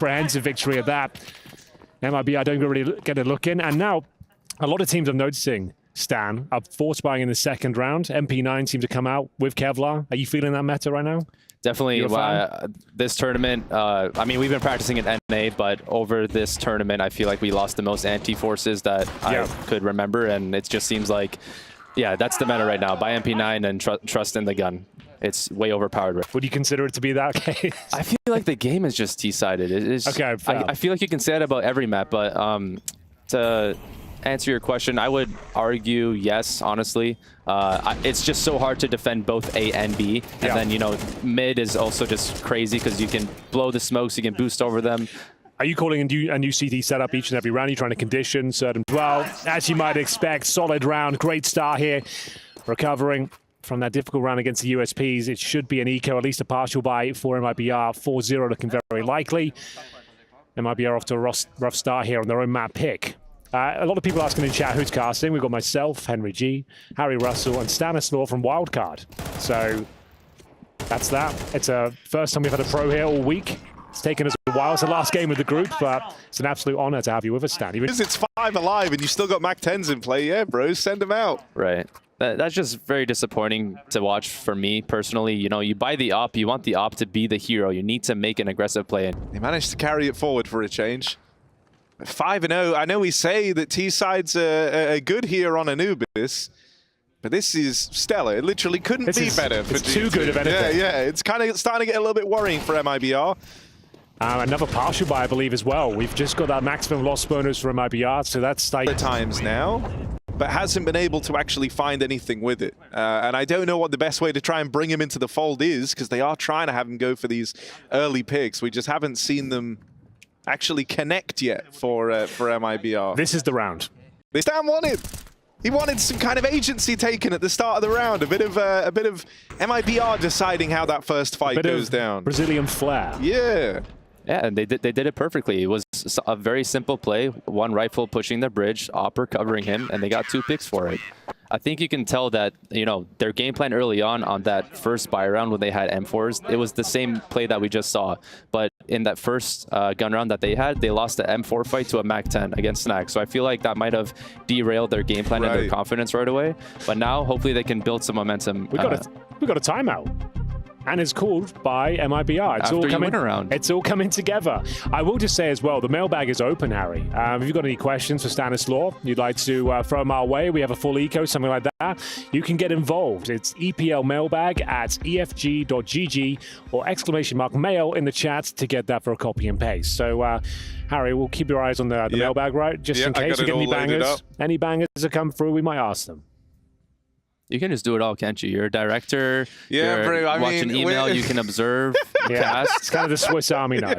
comprehensive victory at that. MIBR don't really get a look in. And now a lot of teams are noticing, Stan, are force buying in the second round. MP9 seem to come out with Kevlar. Are you feeling that meta right now? Definitely. This tournament, I mean, we've been practicing in NA, but over this tournament, I feel like we lost the most anti-forces that I could remember. And it just seems like, yeah, that's the meta right now. Buy MP9 and trust in the gun. It's way overpowered. Would you consider it to be that case? I feel like the game is just T-sided. Okay, I feel like you can say that about every map, but to answer your question, I would argue yes, honestly. It's just so hard to defend both A and B. And then, you know, mid is also just crazy because you can blow the smokes, you can boost over them. Are you calling a new CT setup each and every round? You're trying to condition certain... Well, as you might expect, solid round, great start here. Recovering from that difficult round against the USPs. It should be an eco, at least a partial buy for MIBR. 4-0 looking very likely. MIBR off to a rough start here on their own map pick. A lot of people asking in chat who's casting. We've got myself, Henry G, Harry Russell, and Stanislaw from Wildcard. So that's that. It's a first time we've had a pro here all week. It's taken us a while. It's the last game of the group, but it's an absolute honor to have you with us, Stan. It's 5 alive and you still got Mac 10s in play. Yeah, bro, send them out. Right. That's just very disappointing to watch for me personally. You know, you buy the op, you want the op to be the hero. You need to make an aggressive play. They managed to carry it forward for a change. 5-0. I know we say that T-sides are good here on Anubis, but this is stellar. It literally couldn't be better for G2. It's too good of anything. Yeah. It's kind of starting to get a little bit worrying for MIBR. Another partial buy, I believe, as well. We've just got that maximum loss bonus for MIBR, so that's like... times now, but hasn't been able to actually find anything with it. And I don't know what the best way to try and bring him into the fold is, because they are trying to have him go for these early picks. We just haven't seen them actually connect yet for MIBR. This is the round. This Stan wanted. He wanted some kind of agency taken at the start of the round. A bit of MIBR deciding how that first fight goes down. Brazilian flair. Yeah. Yeah, and they did it perfectly. It was a very simple play. One rifle pushing the bridge, Opper covering him, and they got 2 picks for it. I think you can tell that, you know, their game plan early on that first buy round when they had M4s, it was the same play that we just saw. But in that first gun round that they had, they lost the M4 fight to a Mac 10 against Snack. So I feel like that might have derailed their game plan and their confidence right away. But now, hopefully, they can build some momentum. We got a timeout. And it's called by MIBR. It's all coming together. I will just say as well, the mailbag is open, Harry. If you've got any questions for Stanislaw, you'd like to throw them our way, we have a full eco, something like that, you can get involved. It's EPL mailbag at efg.gg or !mail in the chat to get that for a copy and paste. So, Harry, we'll keep your eyes on the mailbag, right? Just in case we get any bangers. Any bangers that come through, we might ask them. You can just do it all, can't you? You're a director. Yeah, bro. I watch an email. You can observe. Cast. It's kind of the Swiss Army knife.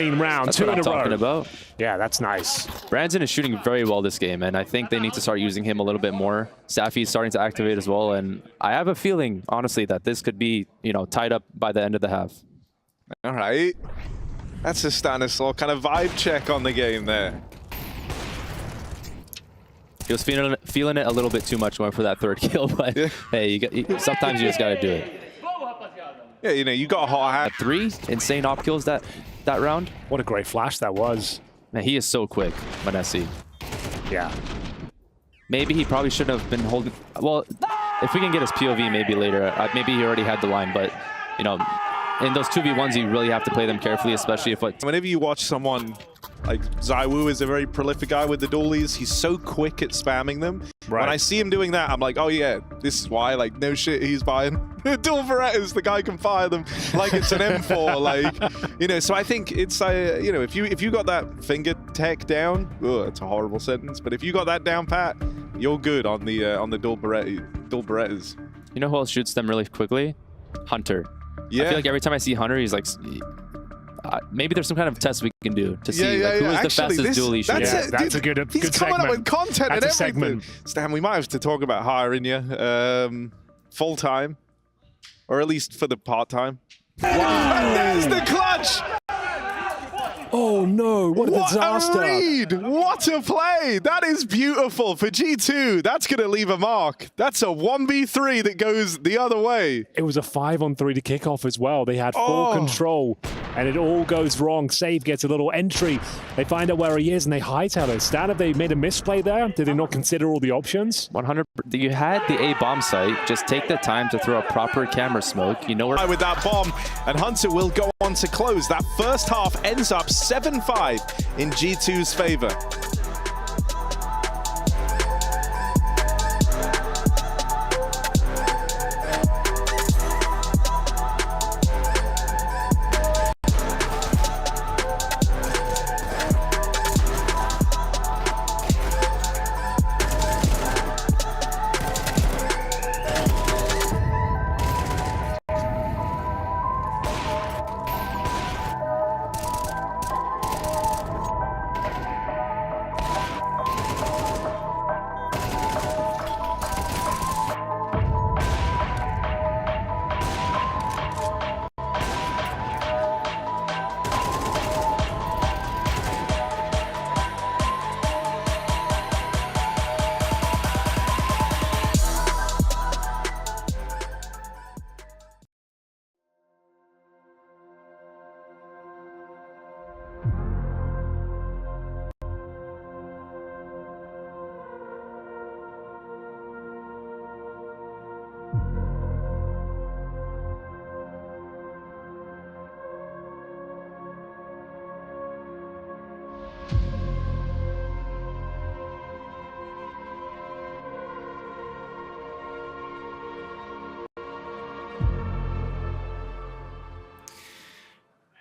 In round that's 2 what in I'm a row. talking about. Yeah, that's nice. Brandon is shooting very well this game, and I think they need to start using him a little bit more. Safi's starting to activate as well, and I have a feeling, honestly, that this could be, you know, tied up by the end of the half. All right. That's a Stanislaw kind of vibe check on the game there. He was feeling it a little bit too much going for that 3rd kill, but hey, sometimes you just got to do it. Yeah, you know, you got a hot hand. 3 insane op kills that round. What a great flash that was. Man, he is so quick, Manesi. Yeah. Maybe he probably shouldn't have been holding... Well, if we can get his POV maybe later, maybe he already had the line, but, you know, in those 2v1s, you really have to play them carefully, especially if... Whenever you watch someone... Like, Zaiwu is a very prolific guy with the dualies. He's so quick at spamming them. When I see him doing that, I'm like, oh yeah, this is why. Like, no shit, he's buying dual Berettas. The guy can fire them like it's an M4. Like, you know, so I think it's, you know, if you got that finger tech down, it's a horrible sentence, but if you got that down pat, you're good on the dual Berettas. You know who else shoots them really quickly? Hunter. Yeah. I feel like every time I see Hunter, he's like... maybe there's some kind of test we can do to see who is the fastest dually shooter. That's a good segment. He's coming up with content and everything. Stan, we might have to talk about hiring you full-time, or at least for the part-time. Wow. And there's the clutch! Oh no, what a disaster. What a read! What a play! That is beautiful for G2. That's going to leave a mark. That's a 1v3 that goes the other way. It was a 5-on-3 to kick off as well. They had full control, and it all goes wrong. Save gets a little entry. They find out where he is, and they hightail it. Stan, have they made a misplay there? Did they not consider all the options? 100. You had the A bomb site. Just take the time to throw a proper camera smoke. You know where. With that bomb, and Hunter will go on to close. That first half ends up 7-5 in G2's favor.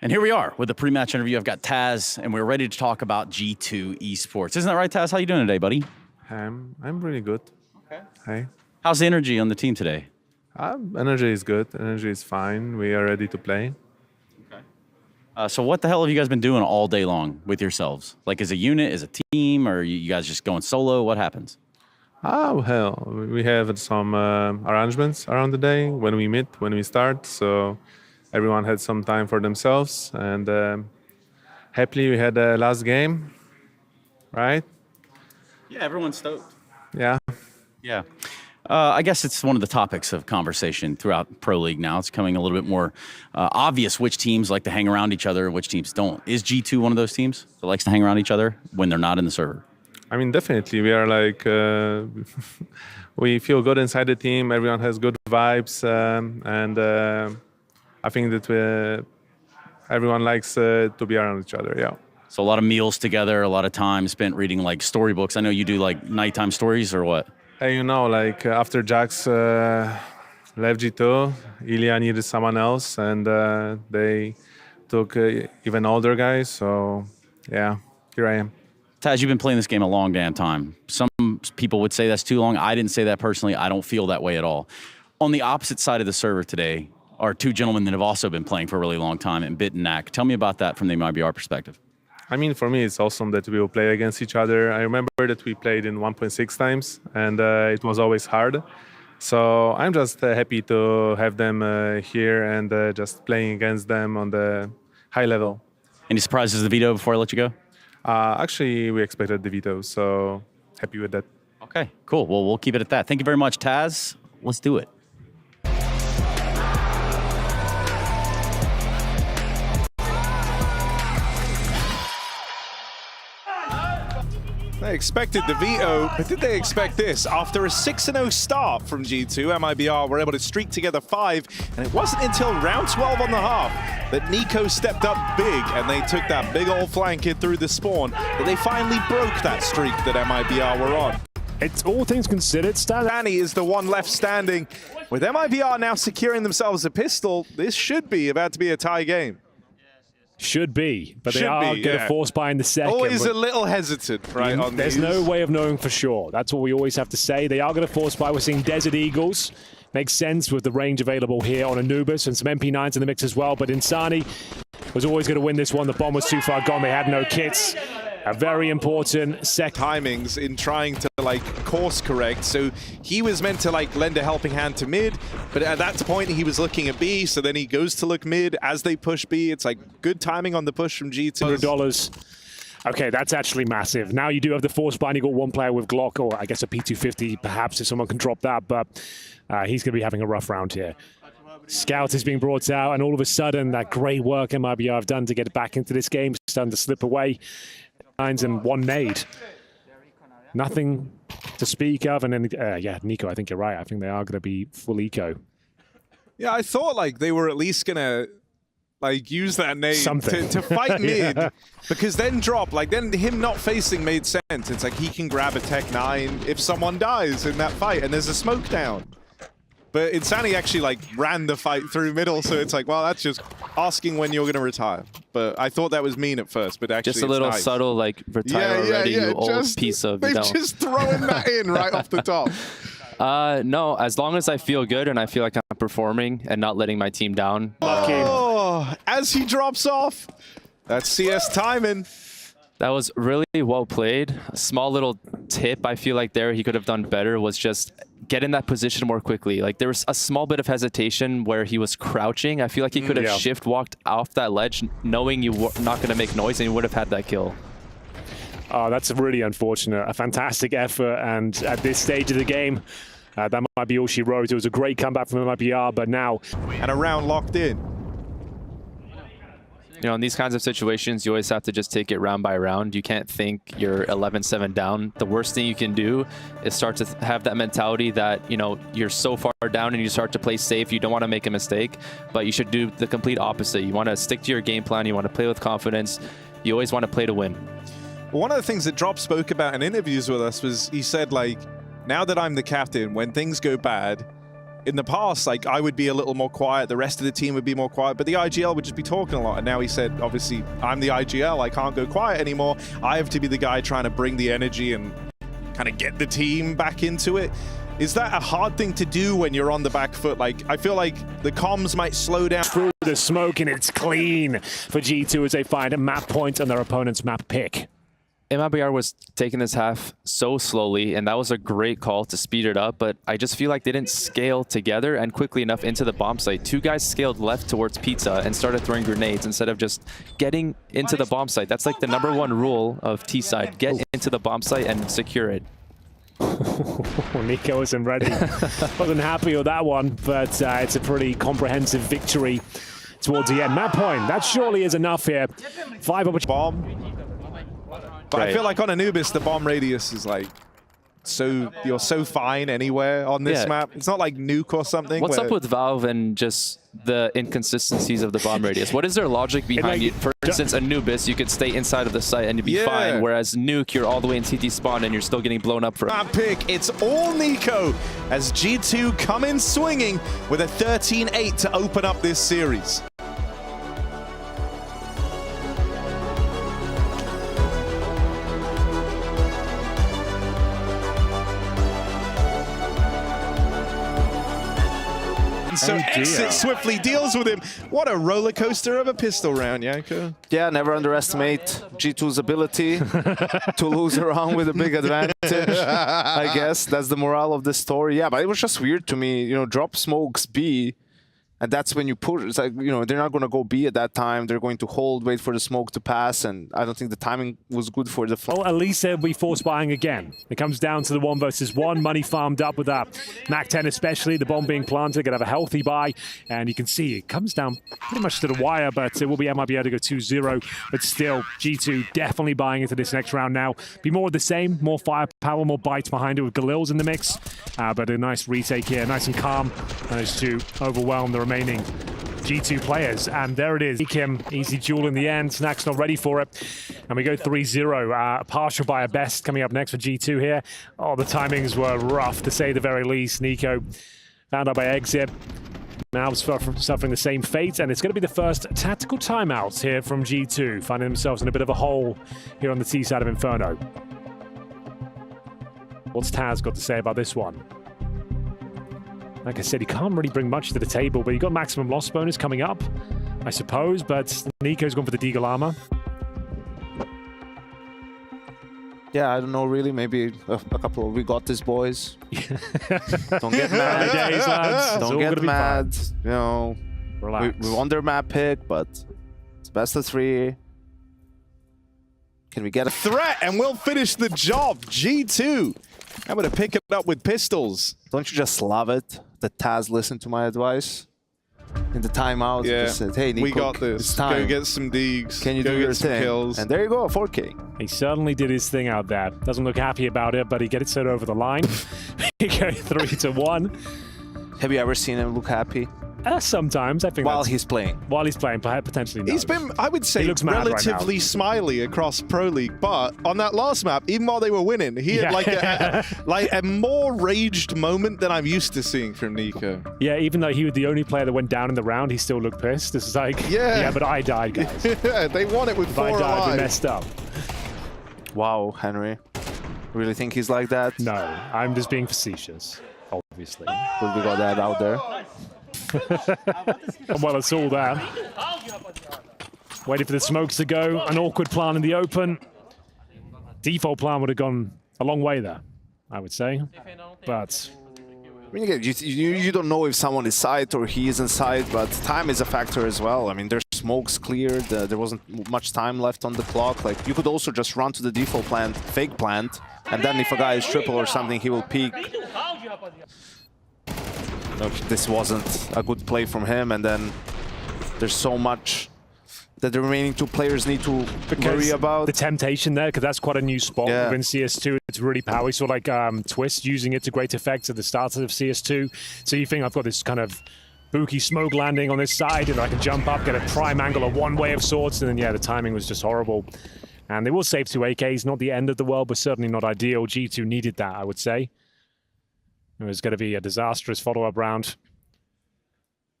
And here we are with the pre-match interview. I've got Taz, and we're ready to talk about G2 esports. Isn't that right, Taz? How you doing today, buddy? I'm really good. Okay. Hey. How's the energy on the team today? Energy is good. Energy is fine. We are ready to play. Okay. So what the hell have you guys been doing all day long with yourselves? Like as a unit, as a team, or you guys just going solo? What happens? Well, we have some arrangements around the day when we meet, when we start. So everyone had some time for themselves. And happily, we had a last game, right? Yeah, everyone's stoked. Yeah. Yeah. I guess it's one of the topics of conversation throughout Pro League now. It's becoming a little bit more obvious which teams like to hang around each other and which teams don't. Is G2 one of those teams that likes to hang around each other when they're not in the server? I mean, definitely. We are like, we feel good inside the team. Everyone has good vibes. And I think that everyone likes to be around each other, yeah. So a lot of meals together, a lot of time spent reading like storybooks. I know you do like nighttime stories or what? Hey, you know, like after Jax left G2, Ilya needed someone else, and they took even older guys. So, yeah, here I am. Taz, you've been playing this game a long damn time. Some people would say that's too long. I didn't say that personally. I don't feel that way at all. On the opposite side of the server today are two gentlemen that have also been playing for a really long time, and Bit and Knack. Tell me about that from the MIBR perspective. I mean, for me, it's awesome that we will play against each other. I remember that we played in 1.6 times, and it was always hard. So I'm just happy to have them here and just playing against them on the high level. Any surprises, the veto, before I let you go? Actually, we expected the veto, so happy with that. Okay, cool. Well, we'll keep it at that. Thank you very much, Taz. Let's do it. They expected the veto, but did they expect this? After a 6-0 start from G2, MIBR were able to streak together 5, and it wasn't until round 12 on the half that Nico stepped up big, and they took that big old flank in through the spawn, that they finally broke that streak that MIBR were on. It's all things considered, Stan. Danny is the one left standing. With MIBR now securing themselves a pistol, this should be about to be a tie game. Should be, but they are going to force buy in the second. Always a little hesitant, right? On there's no way of knowing for sure. That's what we always have to say. They are going to force buy. We're seeing Desert Eagles. Makes sense with the range available here on Anubis and some MP9s in the mix as well. But Insani was always going to win this one. The bomb was too far gone. They had no kits. A very important second. Timings in trying to like course correct. So he was meant to like lend a helping hand to mid, but at that point he was looking at B, so then he goes to look mid as they push B. It's like good timing on the push from G2. $100. Okay, that's actually massive. Now you do have the force bind. You got one player with Glock, or I guess a P250, perhaps, if someone can drop that, but he's going to be having a rough round here. Scout is being brought out, and all of a sudden, that great work MIBR have done to get back into this game starting to slip away. And one nade. Nothing to speak of, and then, yeah, Nico, I think you're right. I think they are going to be full eco. Yeah, I thought like they were at least going to like use that nade to fight mid, because then drop, like then him not facing made sense. It's like he can grab a Tech 9 if someone dies in that fight, and there's a smoke down. But Insani actually like ran the fight through middle, so it's like, well, that's just asking when you're going to retire. But I thought that was mean at first, but actually just a little nice. Subtle, like retire already, you old piece of. They've just throwing that in right off the top. No, as long as I feel good and I feel like I'm performing and not letting my team down. Oh, as he drops off, that's CS timing. That was really well played. A small little tip I feel like there he could have done better was just get in that position more quickly. Like there was a small bit of hesitation where he was crouching. I feel like he could have shift walked off that ledge knowing you were not going to make noise, and he would have had that kill. Oh, that's really unfortunate. A fantastic effort, and at this stage of the game, that might be all she wrote. It was a great comeback from MIBR, but now... And a round locked in. You know, in these kinds of situations, you always have to just take it round by round. You can't think you're 11-7 down. The worst thing you can do is start to have that mentality that, you know, you're so far down and you start to play safe. You don't want to make a mistake, but you should do the complete opposite. You want to stick to your game plan. You want to play with confidence. You always want to play to win. One of the things that Drop spoke about in interviews with us was he said, like, now that I'm the captain, when things go bad, in the past, like, I would be a little more quiet, the rest of the team would be more quiet, but the IGL would just be talking a lot. And now he said, obviously, I'm the IGL, I can't go quiet anymore. I have to be the guy trying to bring the energy and kind of get the team back into it. Is that a hard thing to do when you're on the back foot? Like, I feel like the comms might slow down. Through the smoke, and it's clean for G2 as they find a map point on their opponent's map pick. MIBR was taking this half so slowly, and that was a great call to speed it up, but I just feel like they didn't scale together and quickly enough into the bomb site. Two guys scaled left towards Pizza and started throwing grenades instead of just getting into the bomb site. That's like the #1 rule of T-side. Get into the bomb site and secure it. Nico wasn't ready. Wasn't happy with that one, but it's a pretty comprehensive victory towards the end. Map point, that surely is enough here. 5 opportunities. Bomb. But I feel like on Anubis, the bomb radius is like, so you're so fine anywhere on this map. It's not like Nuke or something. What's up with Valve and just the inconsistencies of the bomb radius? What is their logic behind it? For instance, Anubis, you could stay inside of the site and you'd be fine, whereas Nuke, you're all the way in CT spawn and you're still getting blown up for it. Map pick, it's all Nico as G2 come in swinging with a 13-8 to open up this series. So Exit swiftly deals with him. What a roller coaster of a pistol round, Yanko. Yeah, never underestimate G2's ability to lose a round with a big advantage. I guess that's the morale of the story. Yeah, but it was just weird to me. You know, Drop smokes B, and that's when you push. It's like, you know, they're not going to go B at that time. They're going to hold, wait for the smoke to pass, and I don't think the timing was good for the Well, at least they'll be force buying again. It comes down to the 1 versus 1. Money farmed up with that. Mac 10 especially, the bomb being planted, going to have a healthy buy. And you can see it comes down pretty much to the wire, but it will be MIBR to go 2-0. But still, G2 definitely buying into this next round now. Be more of the same, more firepower, more bites behind it with Galil's in the mix. But a nice retake here, nice and calm. Managed to overwhelm the remaining G2 players, and there it is. Kim, easy duel in the end. Snack's not ready for it, and we go 3-0. Partial by a best coming up next for G2 here. Oh, the timings were rough to say the very least. Nico found out by exit. Now suffering the same fate, and it's going to be the first tactical timeout here from G2, finding themselves in a bit of a hole here on the T side of Inferno. What's Taz got to say about this one? Like I said, he can't really bring much to the table, but he got maximum loss bonus coming up, I suppose, but Nico's gone for the Deagle armor. Yeah, I don't know really. Maybe a couple of we got this boys. Don't get mad. Early days, lads. It's Don't all get gonna be mad. fine. You know, Relax. we won their map pick, but it's best of 3. Can we get a Threat, and we'll finish the job. G2. I'm going to pick it up with pistols. Don't you just love it that Taz listened to my advice in the timeout? Yeah, Just said, hey, Nico, we got this. It's time. Go get some deeks. Can you Go do get your some thing? kills. And there you go, 4K. He certainly did his thing out there. Doesn't look happy about it, but he gets it over the line. He goes 3-1. Have you ever seen him look happy? Sometimes, I think While that's- he's playing. While he's playing, potentially no. He's been, I would say, He looks mad right now. relatively smiley across Pro League, but on that last map, even while they were winning, he had like a more raged moment than I'm used to seeing from Nico. Yeah, even though he was the only player that went down in the round, he still looked pissed. This is like, Yeah. but I died, guys. Yeah, they won it with If 4 I died, we alive. messed up. Wow, Henry. Really think he's like that? No, I'm just being facetious, obviously. But we got that out there. Well, it's all there. Waiting for the smokes to go. An awkward plan in the open. Default plan would have gone a long way there, I would say. But I mean, again, you don't know if someone is side or he is inside, but time is a factor as well. I mean, there's smokes cleared. There wasn't much time left on the clock. Like, you could also just run to the default plant, fake plant, and then if a guy is triple or something, he will peek. Look, this wasn't a good play from him, and then there's so much that the remaining 2 players need to worry about. the temptation there, because that's quite a new spot Yeah. within CS2. It's really powerful. We saw like Twist using it to great effect at the start of CS2. So you think I've got this kind of spooky smoke landing on this side, and I can jump up, get a prime angle, a one-way of sorts, and then yeah, the timing was just horrible. And they will save 2 AKs, not the end of the world, but certainly not ideal. G2 needed that, I would say. It was going to be a disastrous follow-up round.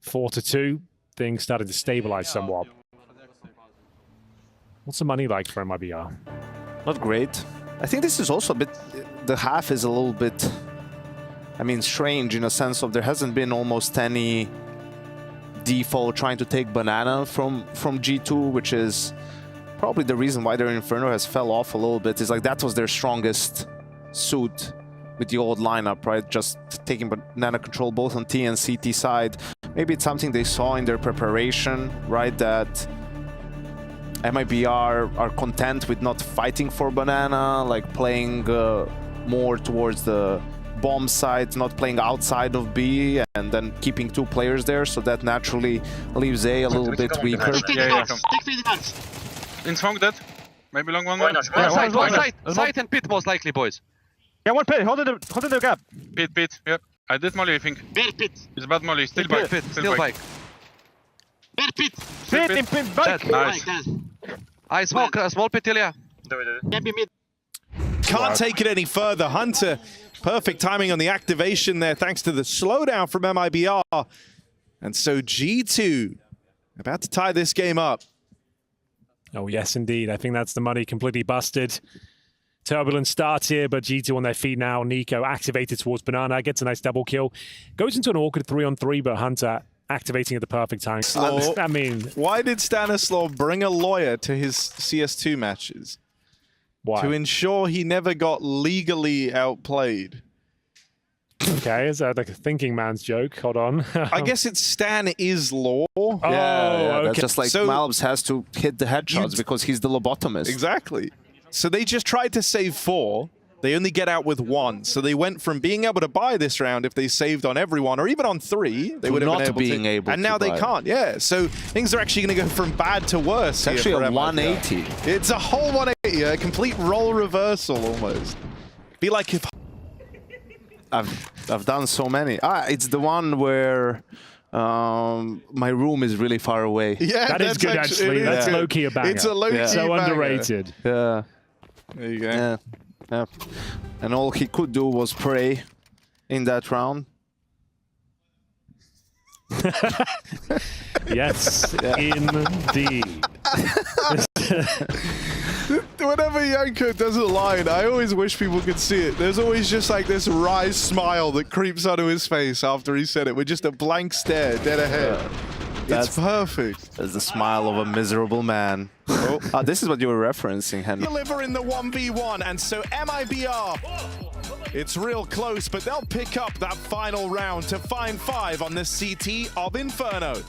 4-2. Things started to stabilize somewhat. What's the money like for MIBR? Not great. I think this is also a bit... The half is a little bit... I mean, strange in a sense of there hasn't been almost any default trying to take banana from G2, which is probably the reason why their Inferno has fell off a little bit. Is like that was their strongest suit with the old lineup, right? Just taking banana control both on T and CT side. Maybe it's something they saw in their preparation, right? That MIBR are content with not fighting for banana, like playing more towards the bomb side, not playing outside of B, and then keeping 2 players there, so that naturally leaves A a little bit weaker. In smoke dead. Maybe long one. One side and pit most likely, boys. Yeah, one pit. Hold in the gap. Pit. Yep. I did molly, I think. Bear pit. It's bad molly. Still Bear bike. pit. Still bike. Bear pit. Pit in pit back. Dead. Nice. I smoke small pit, Ilya. Can be mid. Can't take it any further. Hunter, perfect timing on the activation there, thanks to the slowdown from MIBR. And so G2 about to tie this game up. Oh, yes, indeed. I think that's the money completely busted. Turbulent start here, but G2 on their feet now. Nico activated towards Banana, gets a nice double kill. Goes into an awkward 3-on-3, but Hunter activating at the perfect time. I mean... Why did Stanislav bring a lawyer to his CS2 matches? Why? To ensure he never got legally outplayed. Okay, is that like a thinking man's joke? Hold on. I guess it's Stan is law. Oh, That's okay. just like So- Malbs has to hit the headshots because he's the lobotomist. Exactly. So they just tried to save 4. They only get out with 1. So they went from being able to buy this round if they saved on everyone, or even on 3, they To would have not been able being to. able and to now they buy. can't. Yeah. So things are actually going to go from bad to worse. It's actually here a for MIBR. 180. It's a whole 180, a complete role reversal almost. Be like if I've done so many. It's the one where my room is really far away. yeah, That is that's good, actually. it is That's good. low-key a banger. It's a low-key So banger. underrated. Yeah. There you go. Yeah. And all he could do was pray in that round. Yes, indeed. Whenever Yanko does a line, I always wish people could see it. There's always just like this wry smile that creeps onto his face after he said it, with just a blank stare dead ahead. It's perfect. That's the smile of a miserable man. Oh, this is what you were referencing, Henry. Deliver in the 1v1, and so MIBR, it's real close, but they'll pick up that final round to find 5 on the CT of Inferno.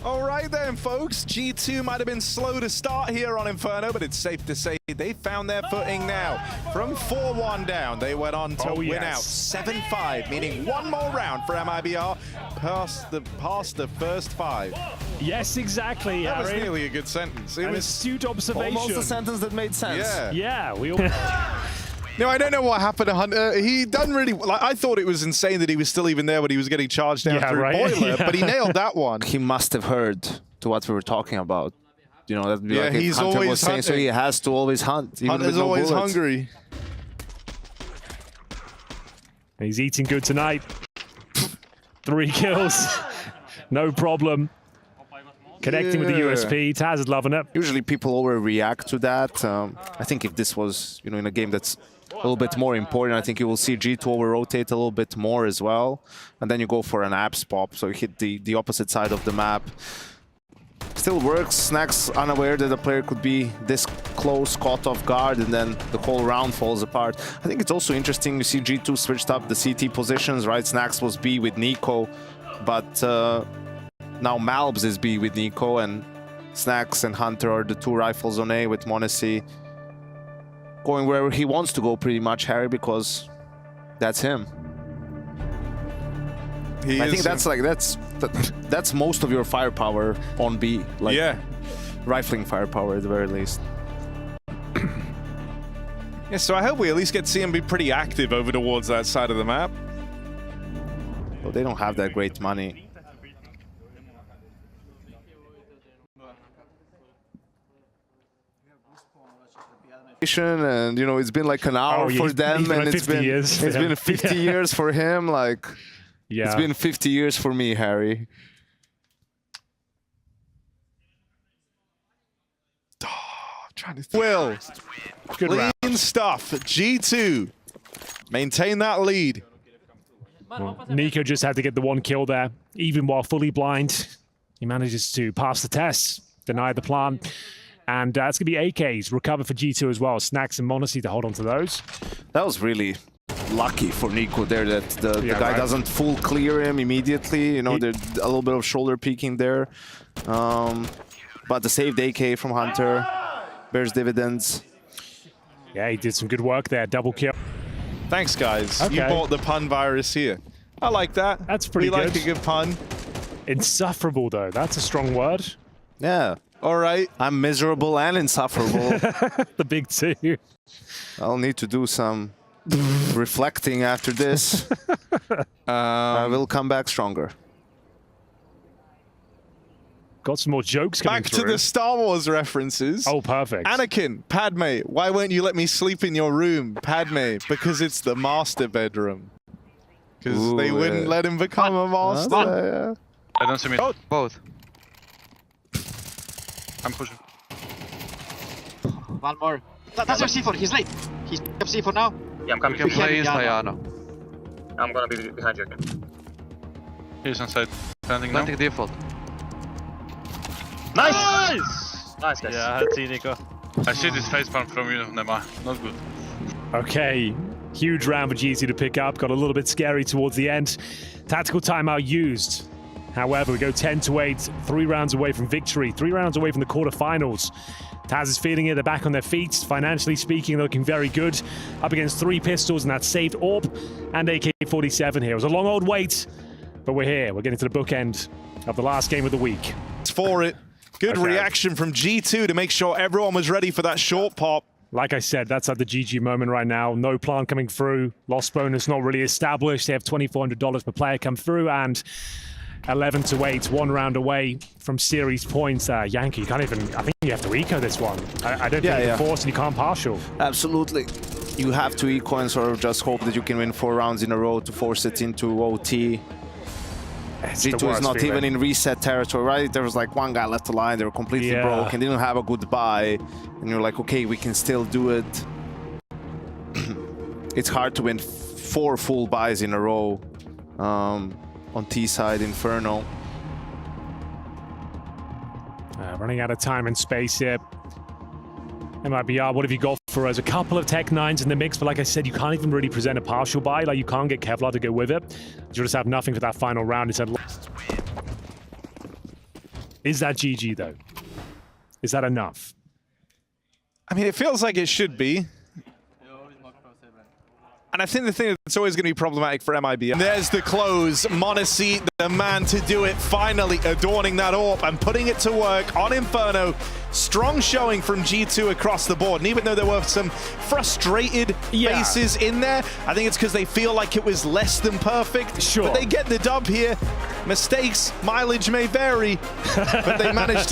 All right then, folks. G2 might have been slow to start here on Inferno, but it's safe to say they found their footing now. From 4-1 down, they went on to win out 7-5, meaning one more round for MIBR past the first 5. Yes, exactly. That was nearly a good sentence. It An was astute observation. Almost a sentence that made sense. Yeah. Yeah, we all... No, I don't know what happened to Hunter. He done really like. I thought it was insane that he was still even there when he was getting charged down through Boiler, but he nailed that one. He must have heard to what we were talking about. You know, that'd be like he's if Hunter always was saying, so he has to always hunt. Even Hunter's with no always bullets. hungry. He's eating good tonight. 3 kills. No problem. Connecting with the USP. Taz is loving it. Usually people overreact to that. I think if this was, you know, in a game that's a little bit more important, I think you will see G2 over-rotate a little bit more as well. And then you go for an abs pop, so you hit the opposite side of the map. Still works. Snack's unaware that the player could be this close, caught off guard, and then the whole round falls apart. I think it's also interesting you see G2 switched up the CT positions, right? Snacks was B with Nico, but now Malbs is B with Nico, and Snacks and Hunter are the two rifles on A, with Monacy going wherever he wants to go pretty much, Harry, because that's him. I think that's most of your firepower on B. Like, yeah. Rifling firepower at the very least. Yeah, so I hope we at least get to see him be pretty active over towards that side of the map. Well, they don't have that great money. And you know, it's been like an hour for them, and it's been 50 years for him. Like, it's been 50 years for me, Harry. Will, clean stuff. G2 maintain that lead. Well, Nico just had to get the one kill there, even while fully blind. He manages to pass the test, deny the plan. And it's going to be AKs recover for G2 as well. Snacks and Monacy to hold on to those. That was really lucky for Nico there that the guy doesn't full clear him immediately. You know, there's a little bit of shoulder peeking there. But the saved AK from Hunter bears dividends. Yeah, he did some good work there. Double kill. Thanks, guys. Okay. You bought the pun virus here. I like that. That's pretty good. We like a good pun. Insufferable, though. That's a strong word. Yeah. All right. I'm miserable and insufferable. The big two. I'll need to do some reflecting after this. I will come back stronger. Got some more jokes coming Back through. to the Star Wars references. Oh, perfect. Anakin, Padme, why won't you let me sleep in your room? Padme, because it's the master bedroom. Because they wouldn't let him become a master. I don't see me. Both. I'm pushing. One more. That's your C4. He's late. He's up C4 now. Yeah, I'm We coming. can play East Diana. I'm gonna be behind you again. He's inside. Standing now. Planting default. Nice! Nice, guys. Yeah, I see Nico. I see this facepalm from you, Nema. Not good. Okay. Huge round for G2 to pick up. Got a little bit scary towards the end. Tactical timeout used. However, we go 10-8, 3 rounds away from victory, 3 rounds away from the quarterfinals. Taz is feeling it, they're back on their feet. Financially speaking, they're looking very good. Up against 3 pistols and that saved AWP and AK-47 here. It was a long old wait, but we're here. We're getting to the bookend of the last game of the week. For it. Good reaction from G2 to make sure everyone was ready for that short pop. Like I said, that's at the GG moment right now. No plan coming through. Loss bonus not really established. They have $2,400 per player come through, and 11-8, 1 round away from series points. Yankee, you can't even, I think you have to eco this one. I don't think you can force and you can't partial. Absolutely. You have to eco and sort of just hope that you can win 4 rounds in a row to force it into OT. G2 is not even in reset territory, right? There was like 1 guy left alive, they were completely broke and didn't have a good buy. And you're like, okay, we can still do it. It's hard to win 4 full buys in a row on T side, Inferno. Running out of time and space here. MIBR, what have you got for us? A couple of Tech 9s in the mix, but like I said, you can't even really present a partial buy. Like, you can't get Kevlar to go with it. You just have nothing for that final round. Is that GG, though? Is that enough? I mean, it feels like it should be. And I think the thing that's always going to be problematic for MIBR. There's the close. Monacy, the man to do it, finally adorning that AWP and putting it to work on Inferno. Strong showing from G2 across the board. And even though there were some frustrated faces in there, I think it's because they feel like it was less than perfect. Sure. But they get the dub here. Mistakes, mileage may vary, but they managed